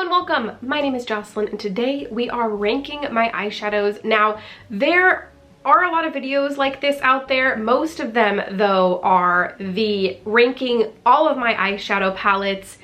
and welcome. My name is Jocelyn and today we are ranking my eyeshadows. Now, there are a lot of videos like this out there. Most of them though are the ranking all of my eyeshadow palettes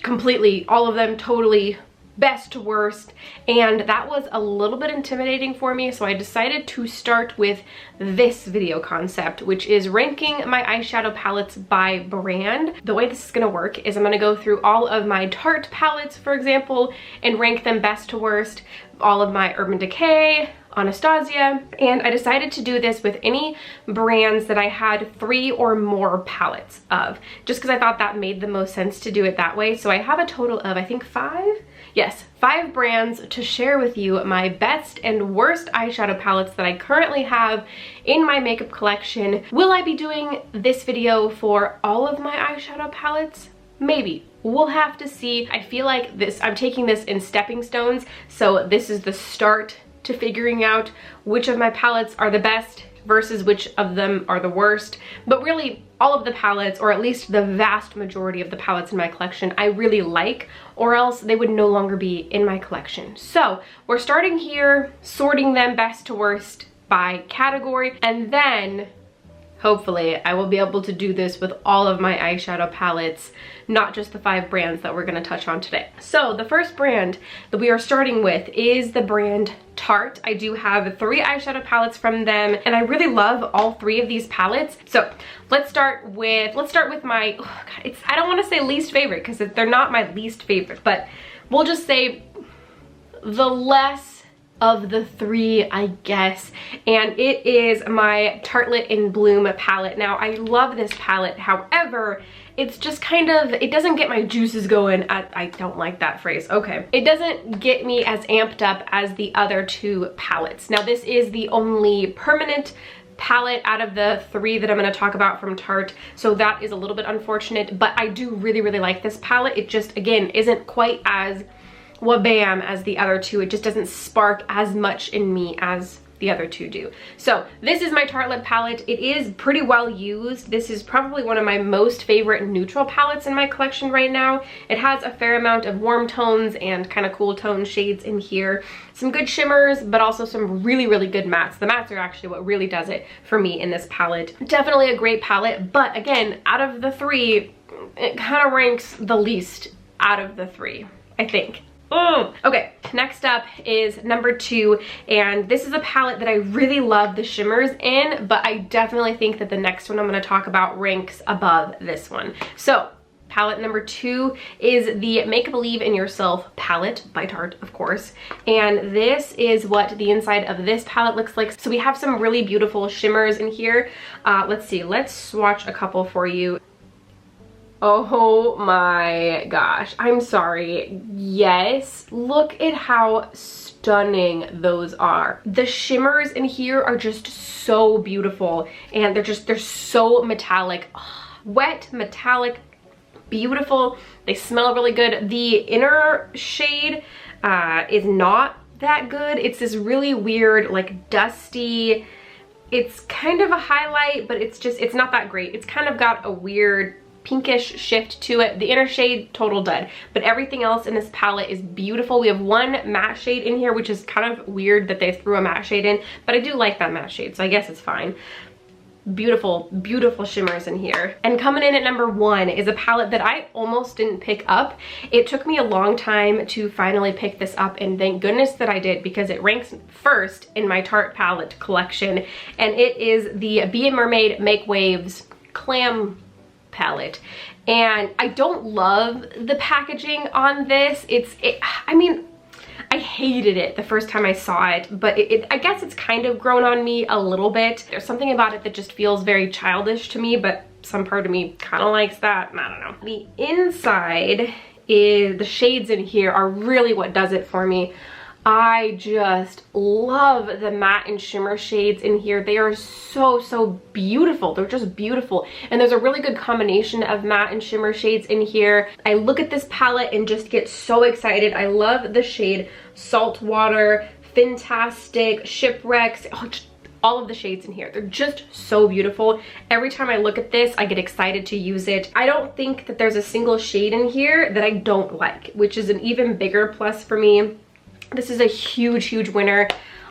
completely, all of them totally best to worst, and that was a little bit intimidating for me, so I decided to start with this video concept, which is ranking my eyeshadow palettes by brand. The way this is going to work is I'm going to go through all of my Tarte palettes, for example, and rank them best to worst, all of my Urban Decay, Anastasia, and I decided to do this with any brands that I had 3 or more palettes of, just because I thought that made the most sense to do it that way. So I have a total of, I think 5? Yes, 5 brands to share with you my best and worst eyeshadow palettes that I currently have in my makeup collection. Will I be doing this video for all of my eyeshadow palettes? Maybe. We'll have to see. I feel like I'm taking this in stepping stones, so this is the start to figuring out which of my palettes are the best versus which of them are the worst. But really, all of the palettes, or at least the vast majority of the palettes in my collection, I really like, or else they would no longer be in my collection. So we're starting here, sorting them best to worst by category, and then hopefully I will be able to do this with all of my eyeshadow palettes, not just the 5 brands that we're going to touch on today. So the first brand that we are starting with is the brand Tarte. I do have 3 eyeshadow palettes from them, and I really love all 3 of these palettes. So let's start with my, oh God, I don't want to say least favorite because they're not my least favorite, but we'll just say the less of the 3, I guess, and it is my Tartelette in Bloom palette. Now, I love this palette, however, it's just kind of, it doesn't get my juices going. I don't like that phrase. Okay. It doesn't get me as amped up as the other 2 palettes. Now, this is the only permanent palette out of the 3 that I'm going to talk about from Tarte, so that is a little bit unfortunate, but I do really, really like this palette. It just, again, isn't quite as wabam as the other 2. It just doesn't spark as much in me as the other 2 do. So this is my Tartelette palette. It is pretty well used. This is probably one of my most favorite neutral palettes in my collection right now. It has a fair amount of warm tones and kind of cool tone shades in here. Some good shimmers, but also some really, really good mattes. The mattes are actually what really does it for me in this palette. Definitely a great palette, but again, out of the 3, it kind of ranks the least out of the 3, I think. Okay, next up is number 2, and this is a palette that I really love the shimmers in, but I definitely think that the next one I'm going to talk about ranks above this one. So palette number 2 is the Make Believe in Yourself palette by Tarte, of course, and this is what the inside of this palette looks like. So we have some really beautiful shimmers in here. Let's see, let's swatch a couple for you. Oh my gosh, I'm sorry. Yes, look at how stunning those are. The shimmers in here are just so beautiful, and they're so metallic. Wet, metallic, beautiful. They smell really good. The inner shade is not that good. It's this really weird, like dusty, it's kind of a highlight, but it's not that great. It's kind of got a weird pinkish shift to it. The inner shade, total dud, but everything else in this palette is beautiful. We have one matte shade in here, which is kind of weird that they threw a matte shade in, but I do like that matte shade, so I guess it's fine. Beautiful, beautiful shimmers in here. And coming in at number 1 is a palette that I almost didn't pick up. It took me a long time to finally pick this up, and thank goodness that I did, because it ranks first in my Tarte palette collection, and it is the Be a Mermaid Make Waves Clam palette. And I don't love the packaging on this. I mean, I hated it the first time I saw it, but I guess it's kind of grown on me a little bit. There's something about it that just feels very childish to me, but some part of me kind of likes that. I don't know. The inside is, the shades in here are really what does it for me. I just love the matte and shimmer shades in here. They are so, so beautiful. They're just beautiful. And there's a really good combination of matte and shimmer shades in here. I look at this palette and just get so excited. I love the shade Saltwater, Fantastic, Shipwrecks. Oh, all of the shades in here. They're just so beautiful. Every time I look at this, I get excited to use it. I don't think that there's a single shade in here that I don't like, which is an even bigger plus for me. This is a huge, huge winner.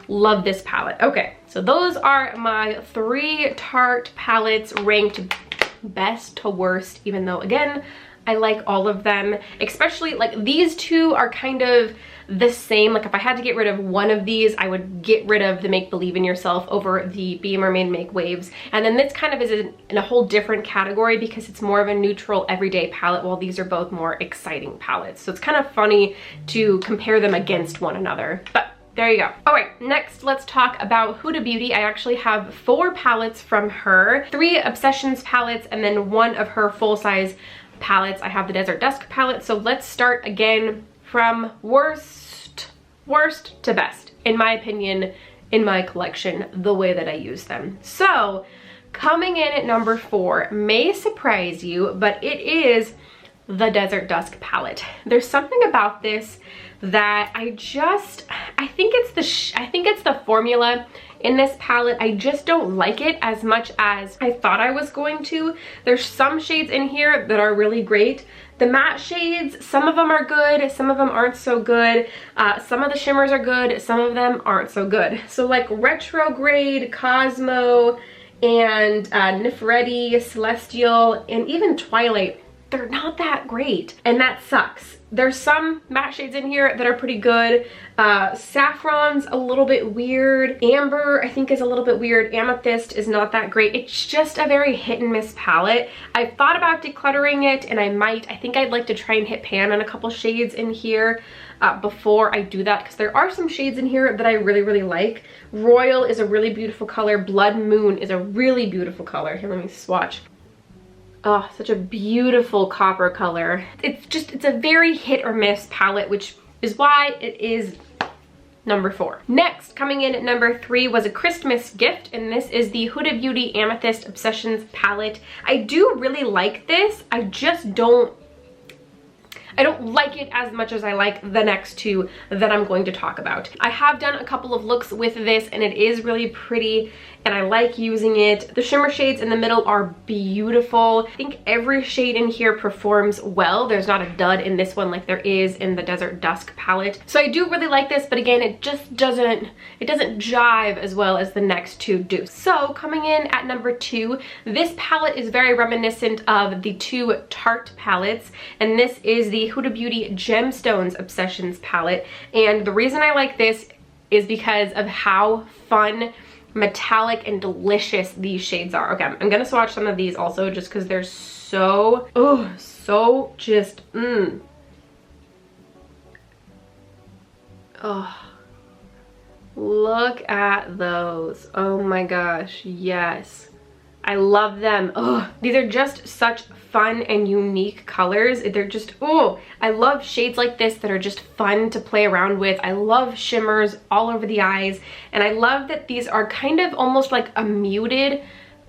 Love this palette. Okay, so those are my 3 Tarte palettes ranked best to worst, even though, again, I like all of them. Especially, like, these 2 are kind of the same. Like, if I had to get rid of one of these, I would get rid of the Make Believe in Yourself over the Be a Mermaid Make Waves. And then this kind of is in a whole different category because it's more of a neutral everyday palette, while these are both more exciting palettes. So it's kind of funny to compare them against one another. But there you go. All right, next let's talk about Huda Beauty. I actually have 4 palettes from her, 3 Obsessions palettes, and then 1 of her full-size palettes. I have the Desert Dusk palette. So let's start again from worst to best, in my opinion, in my collection, the way that I use them. So coming in at number 4 may surprise you, but it is the Desert Dusk palette. There's something about this that I think it's the formula in this palette. I just don't like it as much as I thought I was going to. There's some shades in here that are really great. The matte shades, some of them are good, some of them aren't so good. Some of the shimmers are good, some of them aren't so good. So like Retrograde, Cosmo, and Nifretti, Celestial, and even Twilight, they're not that great, and that sucks. There's some matte shades in here that are pretty good. Saffron's a little bit weird. Amber, I think, is a little bit weird. Amethyst is not that great. It's just a very hit and miss palette. I thought about decluttering it, and I think I'd like to try and hit pan on a couple shades in here before I do that, because there are some shades in here that I really, really like. Royal is a really beautiful color. Blood Moon is a really beautiful color. Here, let me swatch. Oh, such a beautiful copper color. It's a very hit or miss palette, which is why it is number 4. Next, coming in at number 3 was a Christmas gift, and this is the Huda Beauty Amethyst Obsessions palette. I do really like this. I just don't like it as much as I like the next 2 that I'm going to talk about. I have done a couple of looks with this, and it is really pretty, and I like using it. The shimmer shades in the middle are beautiful. I think every shade in here performs well. There's not a dud in this one like there is in the Desert Dusk palette. So I do really like this, but again, it doesn't jive as well as the next 2 do. So coming in at number 2, this palette is very reminiscent of the 2 Tarte palettes, and this is the Huda Beauty Gemstones Obsessions palette. And the reason I like this is because of how fun, metallic, and delicious these shades are. Okay, I'm gonna swatch some of these also just because they're so just oh, look at those. Oh my gosh, yes, I love them. Oh, these are just such fun and unique colors. They're just, oh, I love shades like this that are just fun to play around with. I love shimmers all over the eyes, and I love that these are kind of almost like a muted,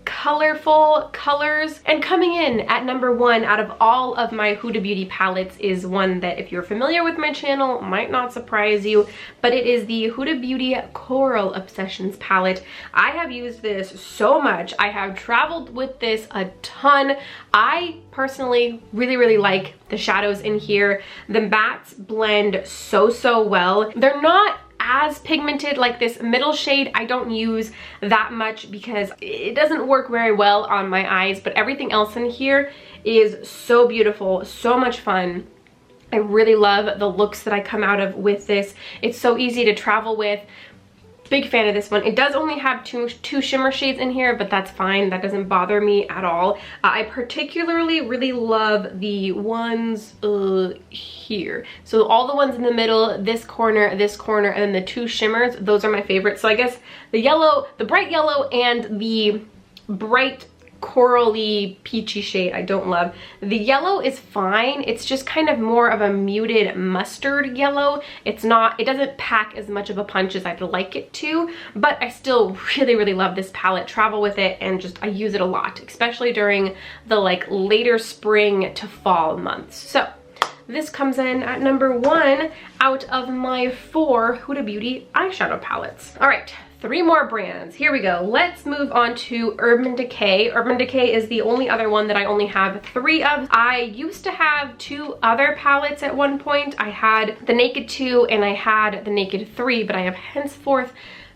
colorful colors. And coming in at number 1 out of all of my Huda Beauty palettes is one that, if you're familiar with my channel, might not surprise you, but it is the Huda Beauty Coral Obsessions palette. I have used this so much. I have traveled with this a ton. I personally really like the shadows in here. The mattes blend so well. They're not as pigmented. Like this middle shade I don't use that much because it doesn't work very well on my eyes, but everything else in here is so beautiful, so much fun. I really love the looks that I come out of with this. It's so easy to travel with. Big fan of this one. It does only have two shimmer shades in here, but that's fine. That doesn't bother me at all. I particularly really love the ones here. So all the ones in the middle, this corner, and then the 2 shimmers, those are my favorites. So I guess the yellow, the bright yellow, and the bright corally peachy shade I don't love. The yellow is fine. It's just kind of more of a muted mustard yellow. It doesn't pack as much of a punch as I'd like it to, but I still really love this palette, travel with it, and I use it a lot, especially during the like later spring to fall months. So this comes in at number 1 out of my 4 Huda Beauty eyeshadow palettes. All right, 3 more brands. Here we go. Let's move on to Urban Decay. Urban Decay is the only other one that I only have 3 of. I used to have 2 other palettes at one point. I had the Naked 2 and I had the Naked 3, but I have henceforth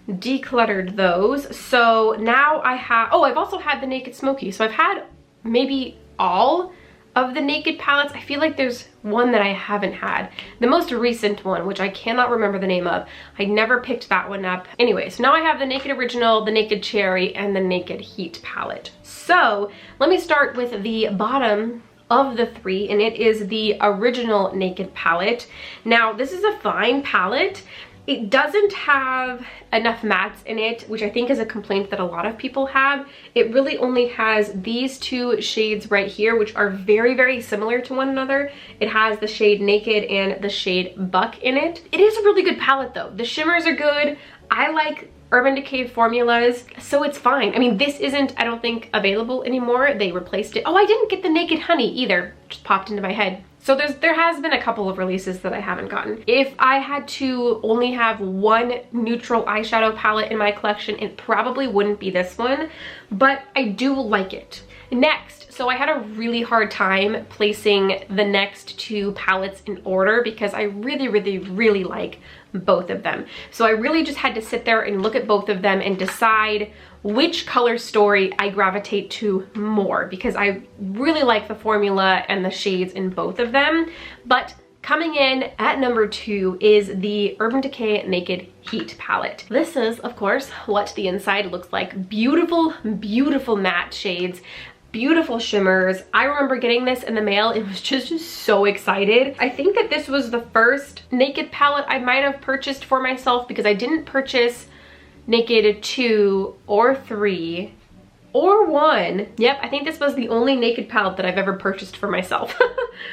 decluttered those. So now I have, oh, I've also had the Naked Smoky. So I've had maybe all of the Naked palettes. I feel like there's one that I haven't had. The most recent one, which I cannot remember the name of. I never picked that one up. Anyway, so now I have the Naked Original, the Naked Cherry, and the Naked Heat palette. So let me start with the bottom of the 3, and it is the original Naked palette. Now, this is a fine palette. It doesn't have enough mattes in it, which I think is a complaint that a lot of people have. It really only has these 2 shades right here, which are very, very similar to one another. It has the shade Naked and the shade Buck in it. It is a really good palette though. The shimmers are good. I like Urban Decay formulas, so it's fine. I mean, this isn't, I don't think, available anymore. They replaced it. Oh, I didn't get the Naked Honey either. Just popped into my head. So there has been a couple of releases that I haven't gotten. If I had to only have one neutral eyeshadow palette in my collection, it probably wouldn't be this one, but I do like it. Next, so I had a really hard time placing the next 2 palettes in order because I really, really, really like both of them. So I really just had to sit there and look at both of them and decide which color story I gravitate to more, because I really like the formula and the shades in both of them. But coming in at number 2 is the Urban Decay Naked Heat palette. This is, of course, what the inside looks like. Beautiful, beautiful matte shades. Beautiful shimmers. I remember getting this in the mail. It was just so excited. I think that this was the first Naked palette I might have purchased for myself, because I didn't purchase Naked 2 or 3 or 1. Yep, I think this was the only Naked palette that I've ever purchased for myself.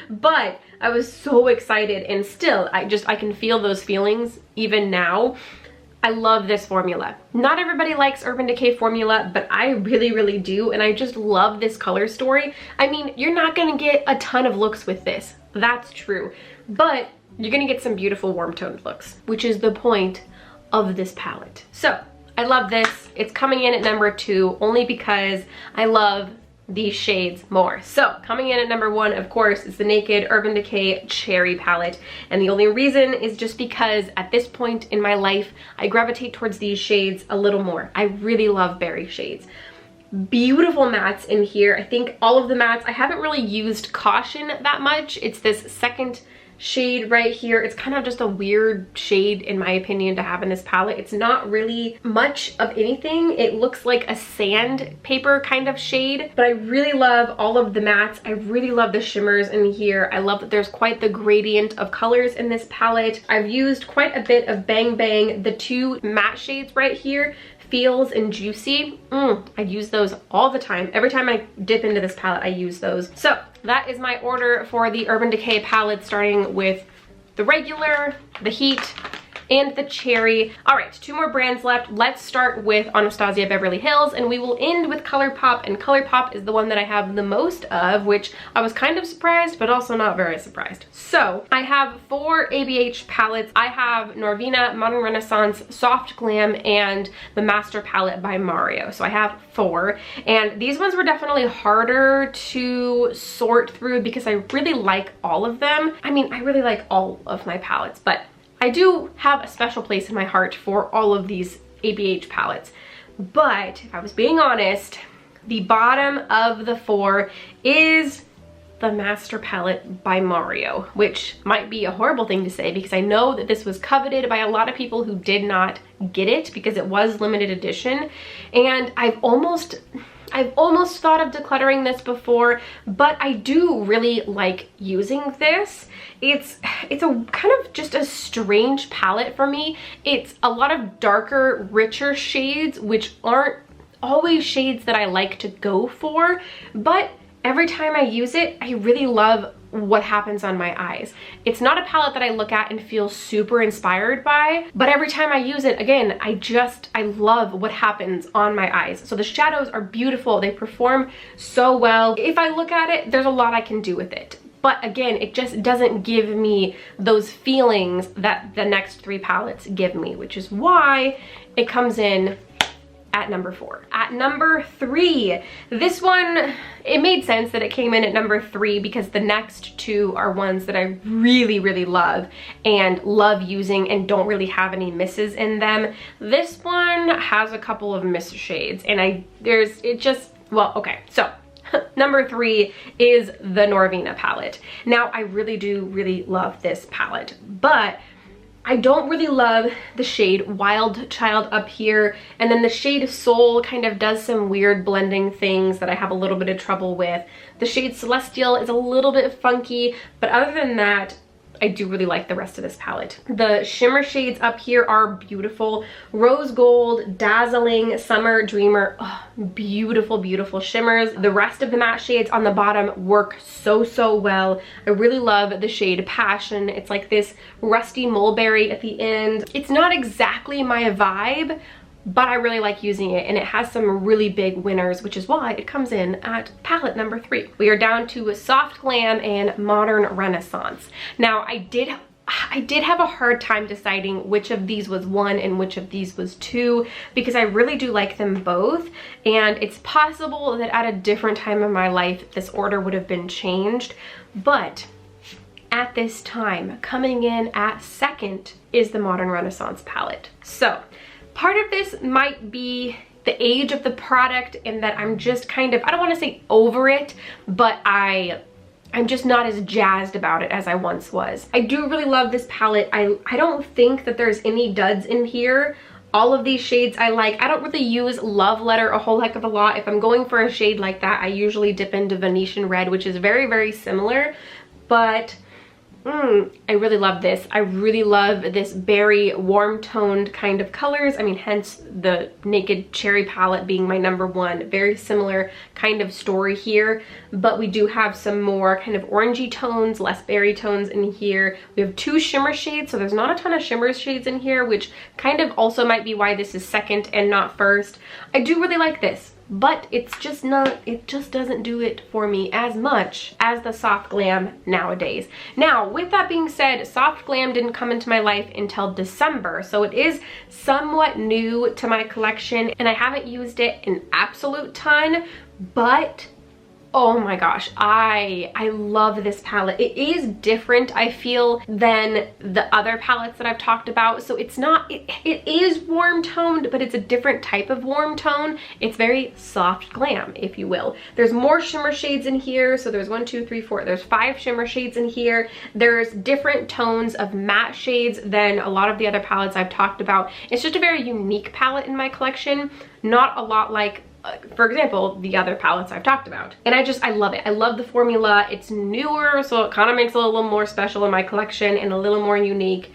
But I was so excited, and still I can feel those feelings even now. I love this formula. Not everybody likes Urban Decay formula, but I really, really do, and I just love this color story. I mean, you're not gonna get a ton of looks with this. That's true. But you're gonna get some beautiful warm toned looks, which is the point of this palette. So I love this. It's coming in at number 2 only because I love these shades more. So coming in at number 1, of course, is the Naked Urban Decay Cherry palette, and the only reason is just because at this point in my life I gravitate towards these shades a little more. I really love berry shades. Beautiful mattes in here. I think all of the mattes, I haven't really used Caution that much. It's this second shade right here. It's kind of just a weird shade in my opinion to have in this palette. It's not really much of anything. It looks like a sandpaper kind of shade, but I really love all of the mattes. I really love the shimmers in here. I love that there's quite the gradient of colors in this palette. I've used quite a bit of Bang Bang. The 2 matte shades right here, Feels and Juicy. I use those all the time. Every time I dip into this palette, I use those. So that is my order for the Urban Decay palette, starting with the regular, the Heat, and the Cherry. All right, 2 more brands left. Let's start with Anastasia Beverly Hills, and we will end with ColourPop, and ColourPop is the one that I have the most of, which I was kind of surprised, but also not very surprised. So I have 4 ABH palettes. I have Norvina, Modern Renaissance, Soft Glam, and the Master palette by Mario. So I have 4, and these ones were definitely harder to sort through because I really like all of them. I mean, I really like all of my palettes, but I do have a special place in my heart for all of these ABH palettes. But if I was being honest, the bottom of the 4 is the Master palette by Mario, which might be a horrible thing to say because I know that this was coveted by a lot of people who did not get it because it was limited edition. And I've almost thought of decluttering this before, but I do really like using this. It's a kind of just a strange palette for me. It's a lot of darker, richer shades, which aren't always shades that I like to go for, but every time I use it, I really love what happens on my eyes. It's not a palette that I look at and feel super inspired by, but every time I use it, again, I love what happens on my eyes. So the shadows are beautiful. They perform so well. If I look at it, there's a lot I can do with it. but again, it just doesn't give me those feelings that the next 3 palettes give me, which is why it comes in at number 4. At number 3, this one, it made sense that it came in at number 3 because the next 2 are ones that I really, really love and love using and don't really have any misses in them. This one has a couple of miss shades, and well, okay, so number 3 is the Norvina palette. Now, I really do really love this palette, but I don't really love the shade Wild Child up here, and then the shade Soul kind of does some weird blending things that I have a little bit of trouble with. The shade Celestial is a little bit funky, but other than that, I do really like the rest of this palette. The shimmer shades up here are beautiful. Rose Gold, Dazzling, Summer, Dreamer, oh, beautiful, beautiful shimmers. The rest of the matte shades on the bottom work so, so well. I really love the shade Passion. It's like this rusty mulberry at the end. It's not exactly my vibe, but I really like using it, and it has some really big winners, which is why it comes in at palette number 3. We are down to Soft Glam and Modern Renaissance. Now, I did have a hard time deciding which of these was 1 and which of these was 2, because I really do like them both, and it's possible that at a different time in my life this order would have been changed, but at this time, coming in at 2nd is the Modern Renaissance palette. So part of this might be the age of the product, and that I'm just kind of, I don't want to say over it, but I'm just not as jazzed about it as I once was. I do really love this palette. I don't think that there's any duds in here. All of these shades I like. I don't really use Love Letter a whole heck of a lot. If I'm going for a shade like that, I usually dip into Venetian Red, which is very, very similar, but I really love this. I really love this berry warm toned kind of colors. I mean, hence the Naked Cherry palette being my number 1. Very similar kind of story here, but we do have some more kind of orangey tones, less berry tones in here. We have 2 shimmer shades, so there's not a ton of shimmer shades in here, which kind of also might be why this is 2nd and not 1st. I do really like this, but it's just not, it just doesn't do it for me as much as the Soft Glam nowadays. Now, with that being said, Soft Glam didn't come into my life until December, so it is somewhat new to my collection, and I haven't used it an absolute ton, but oh my gosh, I love this palette. It is different, I feel, than the other palettes that I've talked about. So it's not, it is warm toned, but it's a different type of warm tone. It's very soft glam, if you will. There's more shimmer shades in here. So there's 1, 2, 3, 4, there's 5 shimmer shades in here. There's different tones of matte shades than a lot of the other palettes I've talked about. It's just a very unique palette in my collection. Not a lot like, for example, the other palettes I've talked about. And I love it. I love the formula. It's newer, so it kind of makes it a little more special in my collection and a little more unique.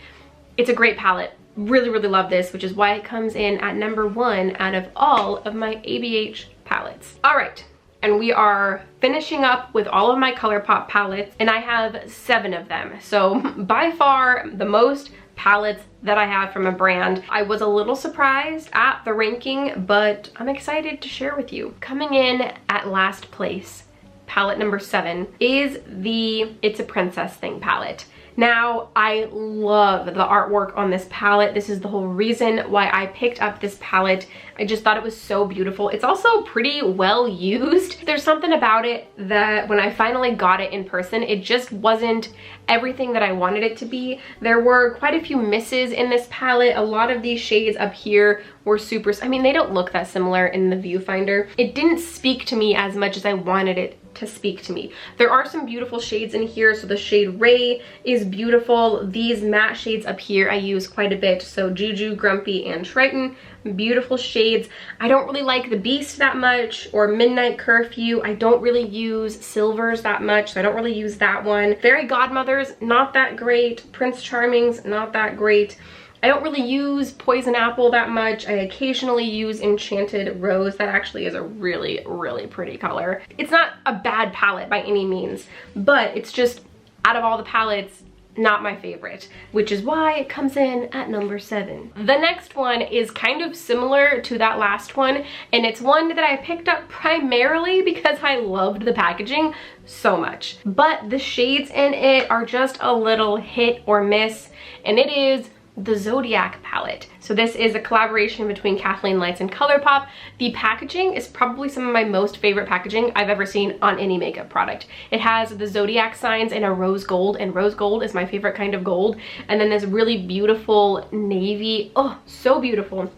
It's a great palette. Really, really love this, which is why it comes in at number 1 out of all of my ABH palettes. All right, and we are finishing up with all of my ColourPop palettes, and I have 7 of them. So by far the most palettes that I have from a brand. I was a little surprised at the ranking, but I'm excited to share with you. Coming in at last place, palette number 7, is the It's a Princess Thing palette. Now, I love the artwork on this palette. This is the whole reason why I picked up this palette. I just thought it was so beautiful. It's also pretty well used. There's something about it that when I finally got it in person, it just wasn't everything that I wanted it to be. There were quite a few misses in this palette. A lot of these shades up here were super, I mean, they don't look that similar in the viewfinder. It didn't speak to me as much as I wanted it to speak to me. There are some beautiful shades in here. So the shade Ray is beautiful. These matte shades up here I use quite a bit. So Juju, Grumpy, and Triton, beautiful shades. I don't really like the Beast that much, or Midnight Curfew. I don't really use Silvers that much, so I don't really use that one. Fairy Godmothers, not that great. Prince Charming's, not that great. I don't really use Poison Apple that much. I occasionally use Enchanted Rose. That actually is a really, really pretty color. It's not a bad palette by any means, but it's just, out of all the palettes, not my favorite, which is why it comes in at number 7. The next one is kind of similar to that last one, and it's one that I picked up primarily because I loved the packaging so much. But the shades in it are just a little hit or miss, and it is the Zodiac palette. So this is a collaboration between Kathleen Lights and ColourPop. The packaging is probably some of my most favorite packaging I've ever seen on any makeup product. It has the Zodiac signs in a rose gold, and rose gold is my favorite kind of gold. And then this really beautiful navy, oh, so beautiful.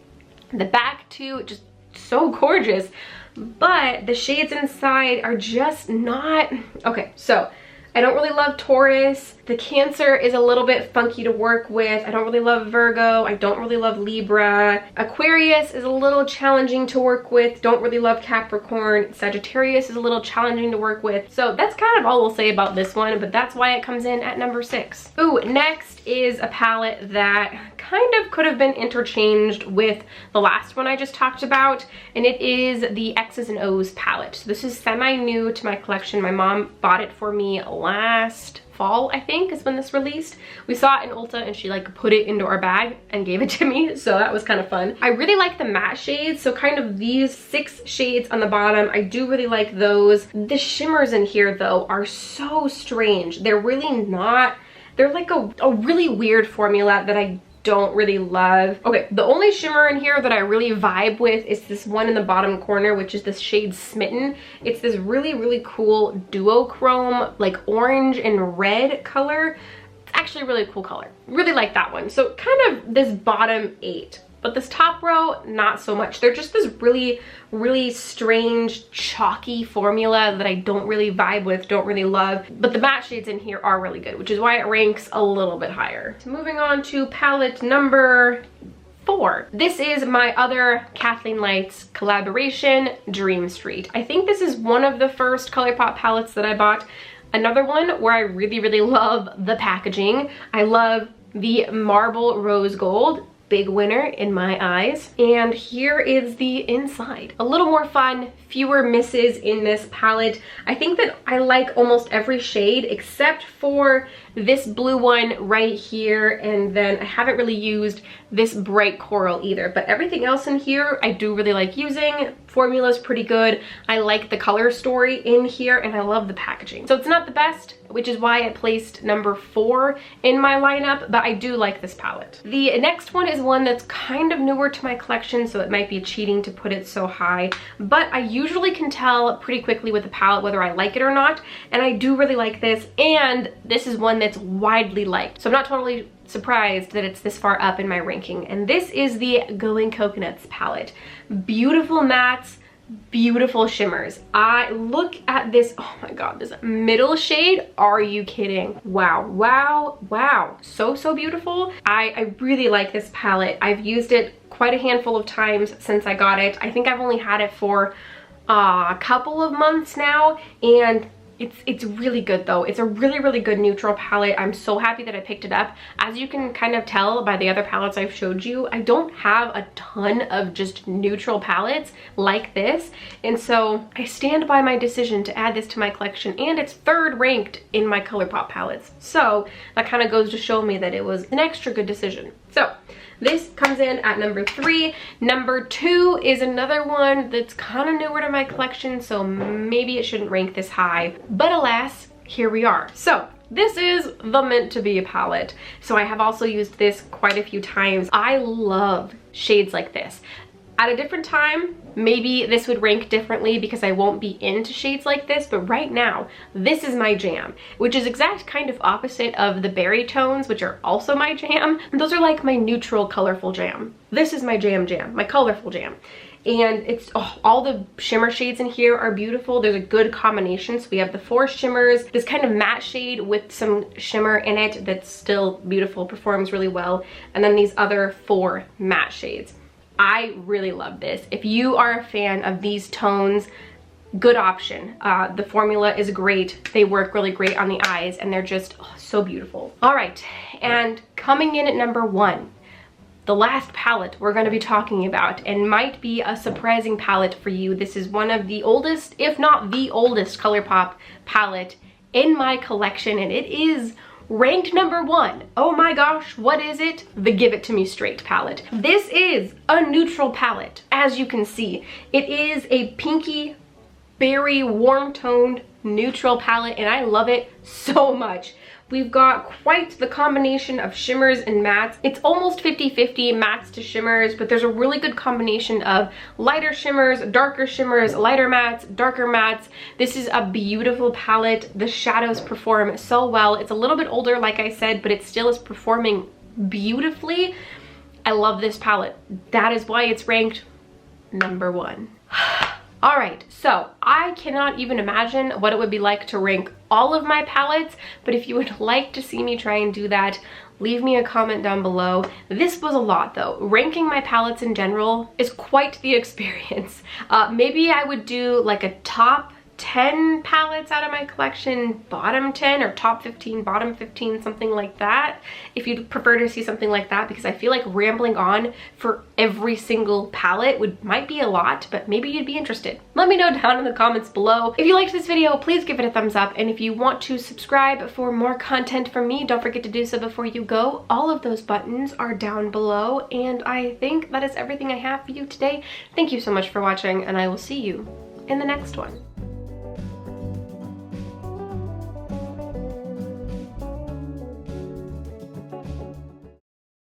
The back too, just so gorgeous. But the shades inside are just not, okay, so I don't really love Taurus. The Cancer is a little bit funky to work with. I don't really love Virgo. I don't really love Libra. Aquarius is a little challenging to work with. Don't really love Capricorn. Sagittarius is a little challenging to work with. So that's kind of all we'll say about this one, but that's why it comes in at number 6. Ooh, next is a palette that kind of could have been interchanged with the last one I just talked about, and it is the X's and O's palette. So this is semi-new to my collection. My mom bought it for me last fall, I think, is when this released. We saw it in Ulta and she like put it into our bag and gave it to me, so that was kind of fun. I really like the matte shades, so kind of these 6 shades on the bottom, I do really like those. The shimmers in here though are so strange. They're really not, they're like a really weird formula that I don't really love. Okay, the only shimmer in here that I really vibe with is this one in the bottom corner, which is this shade Smitten. It's this really, really cool duochrome, like orange and red color. It's actually a really cool color. Really like that one. So kind of this bottom 8. But this top row, not so much. They're just this really, really strange, chalky formula that I don't really vibe with, don't really love. But the matte shades in here are really good, which is why it ranks a little bit higher. So moving on to palette number 4. This is my other Kathleen Lights collaboration, Dream Street. I think this is one of the first ColourPop palettes that I bought. Another one where I really, really love the packaging. I love the marble rose gold. Big winner in my eyes. And here is the inside. A little more fun, fewer misses in this palette. I think that I like almost every shade except for this blue one right here, and then I haven't really used this bright coral either, but everything else in here I do really like using. Formula's pretty good. I like the color story in here, and I love the packaging. So it's not the best, which is why I placed number 4 in my lineup, but I do like this palette. The next one is one that's kind of newer to my collection, so it might be cheating to put it so high, but I usually can tell pretty quickly with a palette whether I like it or not, and I do really like this, and this is one that's widely liked. So I'm not totally surprised that it's this far up in my ranking, and this is the Going Coconuts palette. Beautiful mattes, beautiful shimmers. I look at this, oh my god, this middle shade, are you kidding? Wow, wow, wow. So, so beautiful. I really like this palette. I've used it quite a handful of times since I got it. I think I've only had it for a couple of months now, and it's really good though. It's a really, really good neutral palette. I'm so happy that I picked it up. As you can kind of tell by the other palettes I've showed you, I don't have a ton of just neutral palettes like this. And so I stand by my decision to add this to my collection, and it's 3rd ranked in my ColourPop palettes. So that kind of goes to show me that it was an extra good decision. So this comes in at number 3. Number 2 is another one that's kind of newer to my collection, so maybe it shouldn't rank this high. But alas, here we are. So this is the Meant to Be palette. So I have also used this quite a few times. I love shades like this. At a different time, maybe this would rank differently because I won't be into shades like this, but right now, this is my jam, which is exact kind of opposite of the berry tones, which are also my jam. Those are like my neutral, colorful jam. This is my jam, my colorful jam. And it's, oh, all the shimmer shades in here are beautiful. There's a good combination. So we have the 4 shimmers, this kind of matte shade with some shimmer in it that's still beautiful, performs really well, and then these other 4 matte shades. I really love this. If you are a fan of these tones, good option. The formula is great. They work really great on the eyes, and they're just so beautiful. All right, and coming in at number 1, the last palette we're going to be talking about, and might be a surprising palette for you. This is one of the oldest, if not the oldest, ColourPop palette in my collection, and it is Ranked number 1, oh my gosh, what is it? The Give It To Me Straight palette. This is a neutral palette. As you can see, it is a pinky, berry, warm toned neutral palette, and I love it so much. We've got quite the combination of shimmers and mattes. It's almost 50-50 mattes to shimmers, but there's a really good combination of lighter shimmers, lighter mattes, darker mattes. This is a beautiful palette. The shadows perform so well. It's a little bit older, like I said, but it still is performing beautifully. I love this palette. That is why it's ranked number 1. All right, so I cannot even imagine what it would be like to rank all of my palettes, but if you would like to see me try and do that, leave me a comment down below. This was a lot though. Ranking my palettes in general is quite the experience. Maybe I would do like a top 10 palettes out of my collection, bottom 10, or top 15, bottom 15, something like that, if you'd prefer to see something like that, because I feel like rambling on for every single palette might be a lot, but maybe you'd be interested. Let me know down in the comments below. If you liked this video, please give it a thumbs up, and if you want to subscribe for more content from me, don't forget to do so before you go. All of those buttons are down below, and I think that is everything I have for you today. Thank you so much for watching, and I will see you in the next one.